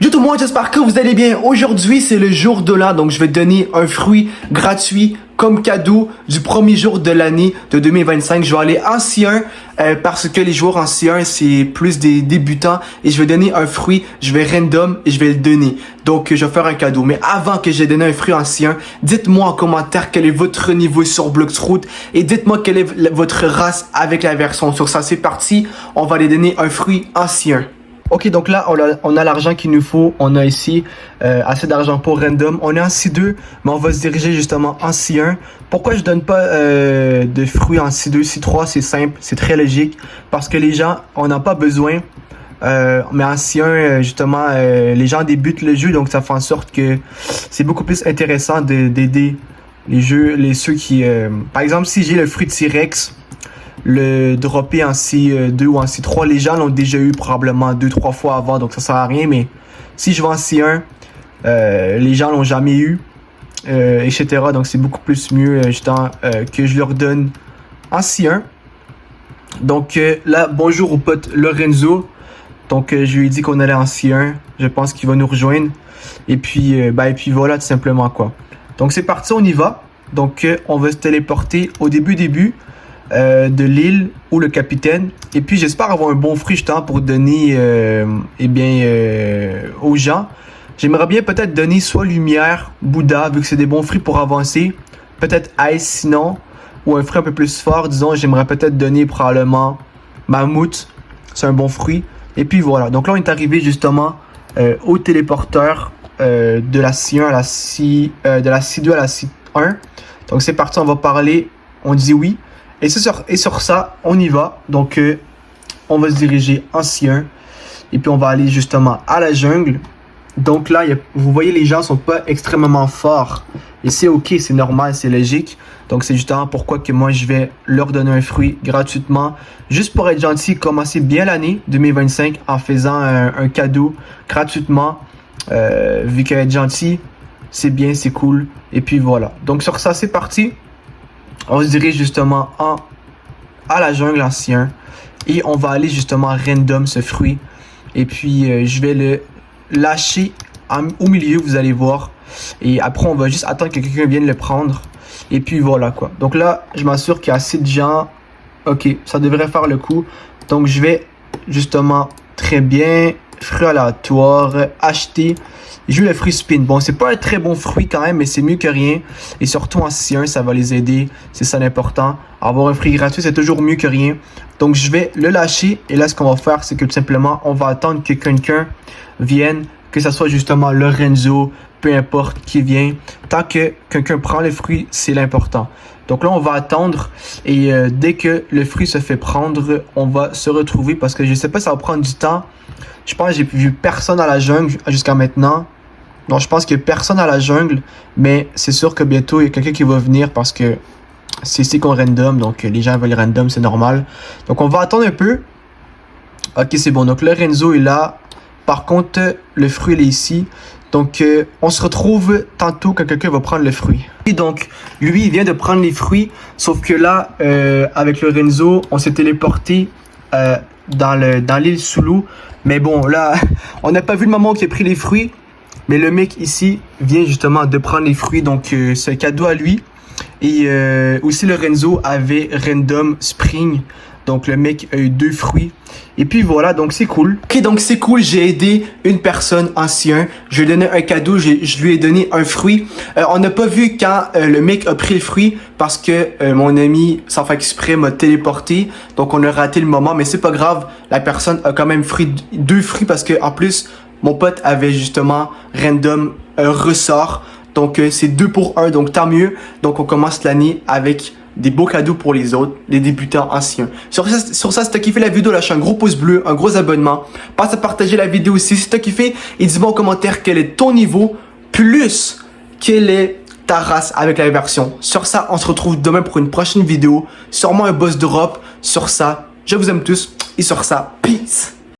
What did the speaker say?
Yo tout le monde, j'espère que vous allez bien. Aujourd'hui, c'est le jour de l'an, donc je vais donner un fruit gratuit comme cadeau du premier jour de l'année de 2025. Je vais aller en C1 parce que les joueurs en C1, c'est plus des débutants et je vais donner un fruit, je vais random et je vais le donner. Donc, je vais faire un cadeau. Mais avant que j'ai donné un fruit en C1, dites-moi en commentaire quel est votre niveau sur Bloxfruit et dites-moi quelle est votre race avec la version. Sur ça, c'est parti. On va aller donner un fruit en C1. Ok, donc là, on a l'argent qu'il nous faut. On a ici assez d'argent pour random. On est en C2, mais on va se diriger justement en C1. Pourquoi je donne pas de fruits en C2, C3? C'est simple, c'est très logique. Parce que les gens, on n'a pas besoin. Mais en C1, justement, les gens débutent le jeu. Donc ça fait en sorte que c'est beaucoup plus intéressant d'aider ceux qui... Par exemple, si j'ai le fruit de T-Rex, le dropper en C2 ou en C3, les gens l'ont déjà eu probablement 2-3 fois avant, donc ça sert à rien. Mais si je vais en C1, les gens l'ont jamais eu, etc. Donc c'est beaucoup plus mieux justement que je leur donne en C1. Donc là, bonjour au pote Lorenzo. Donc je lui ai dit qu'on allait en C1. Je pense qu'il va nous rejoindre. Et puis voilà, tout simplement quoi. Donc c'est parti, on y va. Donc on va se téléporter au début de l'île ou le capitaine. Et puis j'espère avoir un bon fruit justement pour donner aux gens. J'aimerais bien peut-être donner soit lumière, Bouddha, vu que c'est des bons fruits pour avancer. Peut-être ice sinon. Ou un fruit un peu plus fort, disons, j'aimerais peut-être donner probablement mammouth. C'est un bon fruit. Et puis voilà. Donc là on est arrivé justement au téléporteur de la C1 à la de la C2 à la C1. Donc c'est parti, on va parler. On dit oui. Et sur ça, on y va. Donc, on va se diriger en C1. Et puis, on va aller justement à la jungle. Donc là, vous voyez, les gens sont pas extrêmement forts. Et c'est ok, c'est normal, c'est logique. Donc, c'est justement pourquoi que moi, je vais leur donner un fruit gratuitement. Juste pour être gentil, commencer bien l'année 2025 en faisant un cadeau gratuitement. Vu qu'être gentil, c'est bien, c'est cool. Et puis, voilà. Donc, sur ça, c'est parti. On se dirige justement à la jungle en C1 et on va aller justement random ce fruit. Et puis je vais le lâcher au milieu, vous allez voir. Et après on va juste attendre que quelqu'un vienne le prendre. Et puis voilà quoi. Donc là, je m'assure qu'il y a assez de gens. Ok, ça devrait faire le coup. Donc je vais justement très bien, fruit aléatoire, acheter. J'ai eu le fruit spin. Bon, c'est pas un très bon fruit quand même, mais c'est mieux que rien. Et surtout en C1, ça va les aider. C'est ça l'important. Avoir un fruit gratuit, c'est toujours mieux que rien. Donc, je vais le lâcher. Et là, ce qu'on va faire, c'est que tout simplement, on va attendre que quelqu'un vienne. Que ce soit justement Lorenzo, peu importe qui vient. Tant que quelqu'un prend le fruit, c'est l'important. Donc là, on va attendre. Et dès que le fruit se fait prendre, on va se retrouver. Parce que je sais pas, ça va prendre du temps. Je pense que j'ai vu personne à la jungle jusqu'à maintenant. Non, je pense qu'il n'y a personne à la jungle, mais c'est sûr que bientôt, il y a quelqu'un qui va venir parce que c'est ici qu'on random, donc les gens veulent random, c'est normal. Donc, on va attendre un peu. Ok, c'est bon. Donc, Lorenzo est là. Par contre, le fruit, il est ici. Donc, on se retrouve tantôt quand quelqu'un va prendre le fruit. Et donc, lui, il vient de prendre les fruits, sauf que là, avec Lorenzo, on s'est téléporté dans l'île sous l'eau. Mais bon, là, on n'a pas vu le moment où il a pris les fruits. Mais le mec ici vient justement de prendre les fruits. Donc, c'est un cadeau à lui. Et aussi, Lorenzo avait Random Spring. Donc, le mec a eu 2 fruits. Et puis voilà, donc c'est cool. Ok, donc c'est cool. J'ai aidé une personne en C1. Je lui ai donné un cadeau. Je lui ai donné un fruit. On n'a pas vu quand le mec a pris le fruit parce que mon ami, sans faire exprès, m'a téléporté. Donc, on a raté le moment. Mais c'est pas grave. La personne a quand même 2 fruits parce que en plus, mon pote avait justement random ressort. Donc, c'est 2 pour 1. Donc, tant mieux. Donc, on commence l'année avec des beaux cadeaux pour les autres, les débutants anciens. Sur ça, si t'as kiffé la vidéo, lâche un gros pouce bleu, un gros abonnement. Passe à partager la vidéo aussi si t'as kiffé. Et dis-moi en commentaire quel est ton niveau, plus quelle est ta race avec la version. Sur ça, on se retrouve demain pour une prochaine vidéo. Sûrement un boss drop. Sur ça, je vous aime tous. Et sur ça, peace.